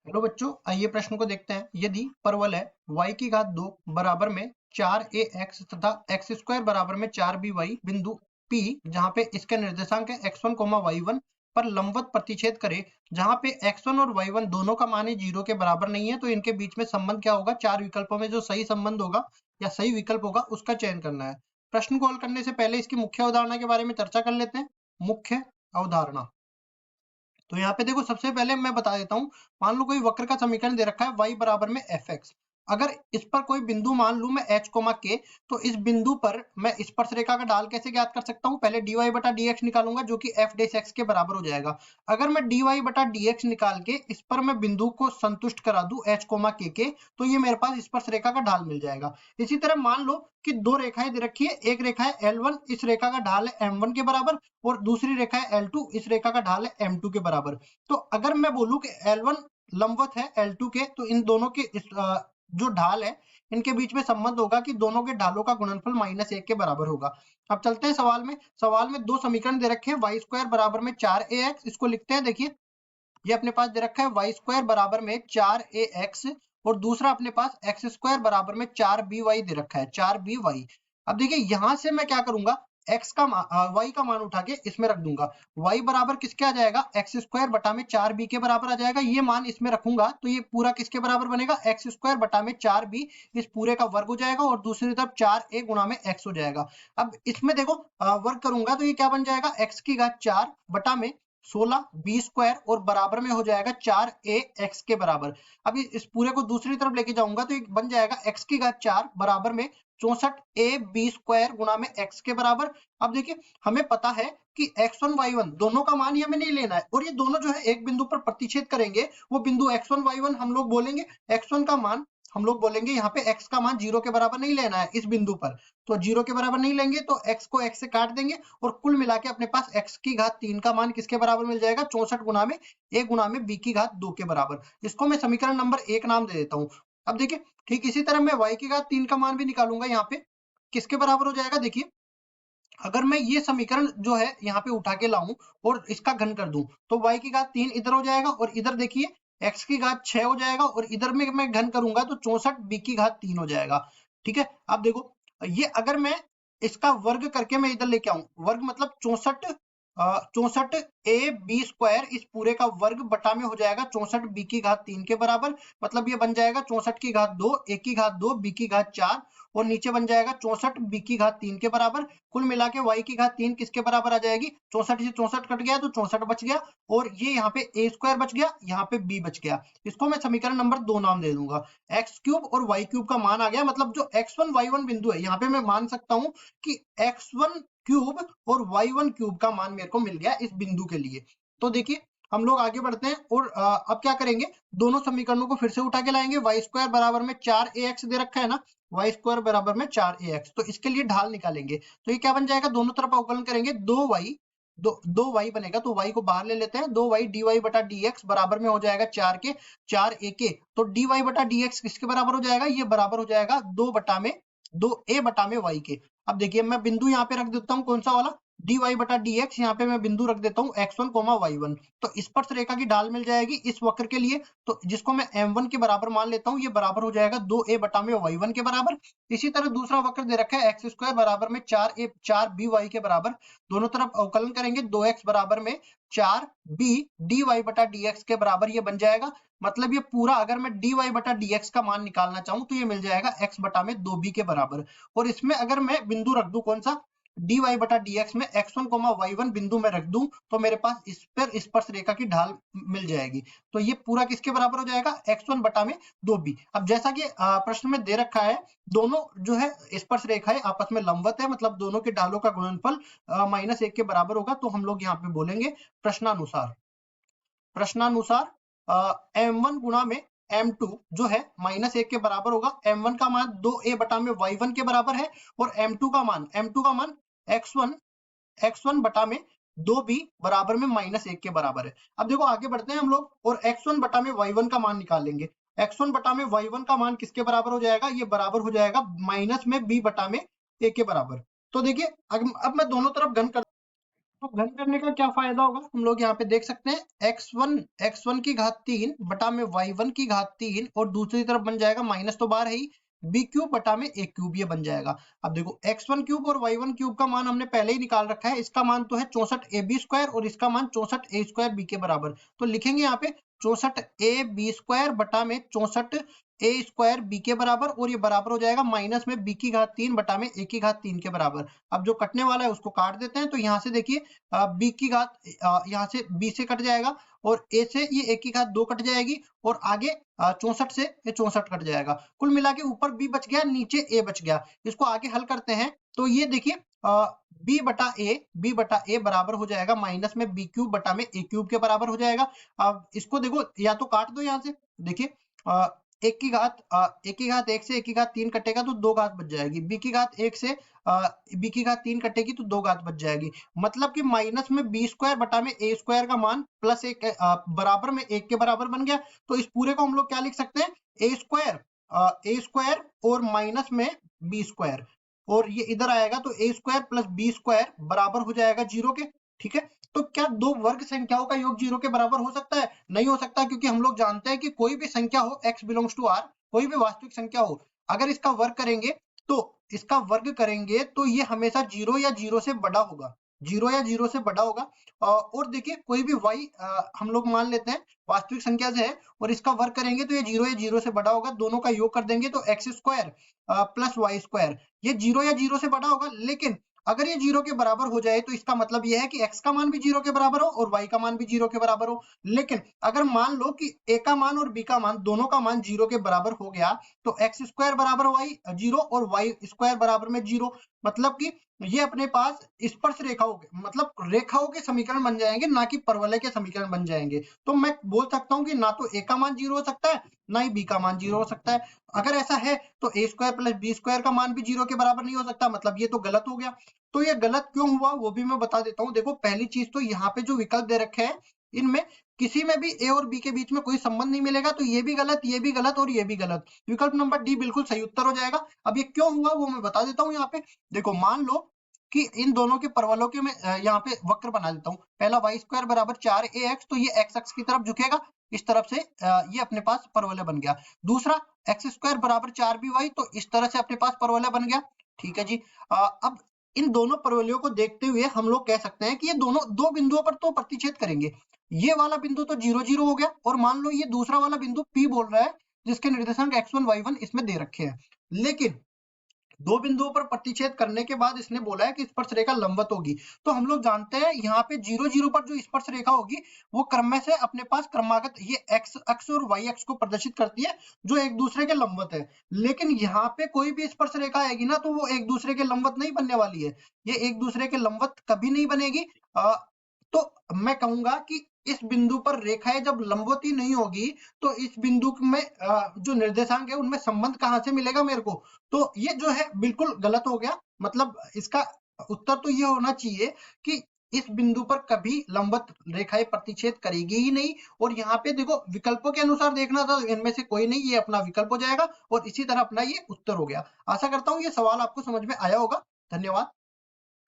Hello बच्चों, आइए प्रश्न को देखते हैं। यदि परवल है y की घात 2 बराबर में 4ax तथा x स्क्वायर बराबर में 4by बिंदु P जहां पे इसके निर्देशांक है x1, y1 पर लंबवत प्रतिच्छेद करे, जहां पे x1 और y1 दोनों का मान 0 के बराबर नहीं है, तो इनके बीच में संबंध क्या होगा? चार विकल्पों में जो सही संबंध होगा या सही विकल्प होगा उसका चयन करना है। प्रश्न को हल करने से पहले इसकी मुख्य अवधारणा के बारे में चर्चा कर लेते हैं। मुख्य अवधारणा, तो यहाँ पे देखो, सबसे पहले मैं बता देता हूँ। मान लो कोई वक्र का समीकरण दे रखा है y बराबर में fx। अगर इस पर कोई बिंदु मान लूं मैं h k, तो इस बिंदु पर मैं स्पर्श रेखा का ढाल कैसे ज्ञात कर सकता हूँ? पहले dy बटा dx निकालूंगा जो कि f डैश x के बराबर हो जाएगा। अगर मैं dy बटा dx निकाल के इस पर मैं बिंदु को संतुष्ट करा दूं h k के, तो ये मेरे पास स्पर्श रेखा का ढाल मिल जाएगा। इसी तरह मान लो कि दो रेखाएं दे रखी है। एक रेखा है L1, इस रेखा का ढाल है m1 के बराबर, और दूसरी रेखा है L2, इस रेखा का ढाल है m2 के बराबर। तो अगर मैं बोलूं कि L1 लंबवत है L2 के, तो इन दोनों के जो ढाल है इनके बीच में संबंध होगा कि दोनों के ढालों का गुणनफल -1 के बराबर होगा। अब चलते हैं सवाल में। सवाल में दो समीकरण दे रखे हैं। y स्क्वायर बराबर में 4ax, इसको लिखते हैं। देखिए, ये अपने पास दे रखा है y स्क्वायर बराबर में 4ax, और दूसरा अपने पास x स्क्वायर बराबर में 4by दे रखा है, 4by। अब देखिए, यहां से मैं क्या करूंगा, y का मान उठा के इसमें रख दूंगा। y बराबर किसके आ जाएगा? x स्क्वायर बटा में 4b के बराबर आ जाएगा। ये मान इसमें रखूंगा तो ये पूरा किसके बराबर बनेगा? x स्क्वायर बटा में 4b, इस पूरे का वर्ग हो जाएगा, और दूसरी तरफ 4a गुणा में x हो जाएगा। अब इसमें देखो, वर्ग करूंगा तो ये क्या बन जाएगा? x की घात 4 बटा में 16 बी स्क्वायर, और बराबर में हो जाएगा 4a x के बराबर। अब इस पूरे को दूसरी तरफ लेके जाऊंगा तो एक बन जाएगा x की घात 4 बराबर में 64a बी स्क्वायर गुणा में x के बराबर। अब देखिए, हमें पता है कि x1 y1 दोनों का मान ही हमें नहीं लेना है, और ये दोनों जो है एक बिंदु पर प्रतिच्छेद करेंगे। वो बिंदु x1 y1 हम लोग बोलेंगे, x1 का मान हम लोग बोलेंगे, यहाँ पे x का मान 0 के बराबर नहीं लेना है इस बिंदु पर, तो 0 के बराबर नहीं लेंगे तो x को x से काट देंगे, और कुल मिला के अपने पास x की घात 3 का मान किसके बराबर मिल जाएगा? 64 गुना में a गुना में b की घात 2 के बराबर। इसको मैं समीकरण नंबर 1 नाम दे देता हूँ। अब देखिए, ठीक इसी तरह मैं y की घात 3 का मान भी निकालूंगा। यहाँ पे किसके बराबर हो जाएगा? देखिए, अगर मैं ये समीकरण जो है यहाँ पे उठा के लाऊं और इसका घन कर दूं, तो y की घात 3 इधर हो जाएगा, और इधर देखिए x की घात 6 हो जाएगा, और इधर में मैं घन करूंगा तो 64 b की घात 3 हो जाएगा। ठीक है, अब देखो, ये अगर मैं इसका वर्ग करके मैं इधर लेके आऊं, वर्ग मतलब 64 a b स्क्वायर, इस पूरे का वर्ग बटा में हो जाएगा 64 b की घात 3 के बराबर। मतलब ये बन जाएगा 64 की घात 2, a की घात 2, b की घात 4, और नीचे बन जाएगा 64 b की घात 3 के बराबर। कुल मिला के y की घात 3 किसके बराबर आ जाएगी? 64 से 64 कट गया तो 64 बच गया, और ये यहाँ पे a स्क्वायर बच गया, यहाँ पे b बच गया। इसको मैं समीकरण नंबर 2 नाम दे दूंगा। x क्यूब और y क्यूब का मान आ गया, मतलब जो x1 y1 बिंदु है, यहाँ पे मैं मान सकता हूँ कि x1 क्यूब और y1 क्यूब का मान मेरे को मिल गया इस बिंदु के लिए। तो देखिए, हम लोग आगे बढ़ते हैं, और अब क्या करेंगे, दोनों समीकरणों को फिर से उठा के लाएंगे। y स्क्वायर बराबर में 4ax दे रखा है ना, y स्क्वायर बराबर में 4ax, तो इसके लिए ढाल निकालेंगे। तो ये क्या बन जाएगा? दोनों तरफ अवकलन करेंगे, 2y बनेगा, तो y को बाहर ले लेते हैं। 2y dy बटा dx बराबर में हो जाएगा 4a के, तो dy बटा dx किसके बराबर हो जाएगा? ये बराबर हो जाएगा 2a बटा में y के। अब देखिए, मैं बिंदु यहाँ पे रख देता हूँ, कौन सा वाला? dy बटा dx, यहाँ पे मैं बिंदु रख देता हूँ x1, y1। तो स्पर्श रेखा की ढाल मिल जाएगी इस वक्र के लिए, तो जिसको मैं m1 के बराबर मान लेता हूँ, ये बराबर हो जाएगा 2a बटा में y1 के बराबर। इसी तरह दूसरा वक्र दे रखा है x स्क्वायर बराबर में 4by के बराबर। दोनों तरफ अवकलन करेंगे, 2x बराबर में 4b dy बटा dx के बराबर ये बन जाएगा। मतलब ये पूरा, अगर मैं dy बटा dx का मान निकालना चाहूं तो ये मिल जाएगा x बटा में 2b के बराबर। और इसमें अगर मैं बिंदु रख दूं, कौन सा? dy बटा dx में x1, y1 बिंदु में रख दूं, तो मेरे पास इस पर स्पर्श रेखा की ढाल मिल जाएगी। तो ये पूरा किसके बराबर हो जाएगा? x1 बटा में 2b। अब जैसा कि प्रश्न में दे रखा है, दोनों जो है स्पर्श रेखाएं आपस में लंबवत है, मतलब दोनों के ढालों का गुणनफल -1 के बराबर होगा। तो हम लोग यहाँ पे बोलेंगे प्रश्नानुसार m1 गुणा में m2 जो है -1 के बराबर होगा। m1 का मान 2a बटा में y1 के बराबर है, और m2 का मान x1 बटा में 2b बराबर में -1 के बराबर है। अब देखो, आगे बढ़ते हैं हम लोग, और x1 बटा में y1 का मान निकाल लेंगे। x1 बटा में y1 का मान किसके बराबर हो जाएगा? ये बराबर हो जाएगा माइनस में b बटा में a के बराबर। तो देखिए, अब मैं दोनों तरफ घन कर तो घन करने का क्या फायदा होगा, हम लोग यहाँ पे देख सकते हैं x1 की घात 3 बटा में y1 की घात 3 और दूसरी तरफ बन जाएगा माइनस तो बाहर है ही, b क्यूब बटा में a क्यूब, ये बन जाएगा। अब देखो x1 क्यूब और y1 क्यूब का मान हमने पहले ही निकाल रखा है, इसका मान तो है 64ab स्क्वायर और इसका मान 64a स्क्वायर b के बराबर। तो लिखेंगे यहाँ पे 64ab स्क्वायर बटा में 64 ए स्क्वायर बी के बराबर, और ये बराबर हो जाएगा माइनस में बी की घात 3 बटा में ए की घात 3 के बराबर। अब जो कटने वाला है उसको काट देते हैं, तो यहाँ से देखिए बी की घात यहाँ से बी से कट जाएगा और ए से ये ए की घात 2 कट जाएगी और आगे 64 से ये 64 कट जाएगा। कुल मिला के ऊपर बी बच गया, नीचे ए बच गया। इसको आगे हल करते हैं तो ये देखिए बी बटा ए बराबर हो जाएगा माइनस में बी क्यूब बटा में ए क्यूब के बराबर हो जाएगा। अब इसको देखो या तो काट दो यहाँ से, देखिए एक की घात एक से एक की घात 3 कटेगा तो 2 घात बच जाएगी, बी की घात 1 से बी की घात 3 कटेगी तो 2 घात बच जाएगी। मतलब कि माइनस में बी स्क्वायर बटा में ए स्क्वायर का मान प्लस एक बराबर में 1 के बराबर बन गया। तो इस पूरे को हम लोग क्या लिख सकते हैं, ए स्क्वायर और माइनस में बी स्क्वायर, और ये इधर आएगा तो ए स्क्वायर प्लस बी स्क्वायर बराबर हो जाएगा 0 के। ठीक है, तो क्या दो वर्ग संख्याओं का योग 0 के बराबर हो सकता है? नहीं हो सकता, क्योंकि हम लोग जानते हैं कि कोई भी संख्या हो x बिलोंग्स टू r, कोई भी वास्तविक संख्या हो, अगर इसका वर्ग करेंगे तो ये हमेशा 0 या 0 से बड़ा होगा, 0 या 0 से बड़ा होगा। और देखिए कोई भी y हम लोग मान लेते हैं वास्तविक संख्या से है और इसका वर्ग करेंगे तो ये 0 या 0 से बड़ा होगा, दोनों का योग कर देंगे तो x square plus y square, ये 0 या 0 से बड़ा होगा। लेकिन अगर ये 0 के बराबर हो जाए तो इसका मतलब यह है कि x का मान भी 0 के बराबर हो और y का मान भी 0 के बराबर हो। लेकिन अगर मान लो कि a का मान और b का मान दोनों का मान 0 के बराबर हो गया तो x स्क्वायर बराबर y 0 और y स्क्वायर बराबर में 0, मतलब कि ये अपने पास स्पर्श रेखाओं के मतलब रेखाओं के समीकरण बन जाएंगे, ना कि परवलय के समीकरण बन जाएंगे। तो मैं बोल सकता हूँ कि ना तो a का मान 0 हो सकता है ना ही b का मान 0 हो सकता है। अगर ऐसा है तो a square plus b square का मान भी 0 के बराबर नहीं हो सकता, मतलब ये तो गलत हो गया। तो ये गलत क्यों हुआ वो भी मैं बता देता हूँ। देखो पहली चीज तो यहाँ पे जो विकल्प दे रखे हैं इनमें किसी में भी a और b के बीच में कोई संबंध नहीं मिलेगा, तो ये भी गलत, ये भी गलत और ये भी गलत। विकल्प नंबर डी बिल्कुल सही उत्तर हो जाएगा। अब ये क्यों हुआ वो मैं बता देता हूँ। यहाँ पे देखो मान लो कि इन दोनों के परवलों के मैं यहाँ पे वक्र बना देता हूँ। पहला वाई स्क्वायर बराबर 4ax, तो ये x अक्ष की तरफ झुकेगा, इस तरफ से ये अपने पास परवलय बन गया। दूसरा एक्स स्क्वायर बराबर 4by, तो इस तरह से अपने पास परवलय बन गया। ठीक है जी। अब इन दोनों परवलयों को देखते हुए हम लोग कह सकते हैं कि ये दोनों दो बिंदुओं पर तो प्रतिच्छेद करेंगे। ये वाला बिंदु तो 0 0 हो गया, और मान लो ये दूसरा वाला बिंदु P बोल रहा है जिसके निर्देशांक x1 y1 इसमें दे रखे हैं। लेकिन दो बिंदुओं पर प्रतिच्छेद करने के बाद इसने बोला है कि स्पर्श रेखा लंबवत होगी। तो हम लोग जानते हैं यहाँ पे 0 0 पर जो स्पर्श रेखा होगी वो क्रम में से अपने पास क्रमागत ये x अक्ष और y अक्ष को प्रदर्शित करती है जो एक दूसरे के लंबवत है। लेकिन यहाँ पे कोई भी स्पर्श रेखा आएगी ना तो वो एक दूसरे के लंबवत नहीं बनने वाली है, ये एक दूसरे के लंबवत कभी नहीं बनेगी। तो मैं कहूंगा कि इस बिंदु पर रेखाएं जब लंबवत ही नहीं होगी तो इस बिंदु में जो निर्देशांक है उनमें संबंध कहाँ से मिलेगा मेरे को। तो ये जो है बिल्कुल गलत हो गया। मतलब इसका उत्तर तो ये होना चाहिए कि इस बिंदु पर कभी लंबवत रेखाएं प्रतिच्छेद करेगी ही नहीं। और यहाँ पे देखो विकल्पों के अनुसार देखना था, इनमें से कोई नहीं, ये अपना विकल्प हो जाएगा और इसी तरह अपना ये उत्तर हो गया। आशा करता हूँ ये सवाल आपको समझ में आया होगा। धन्यवाद।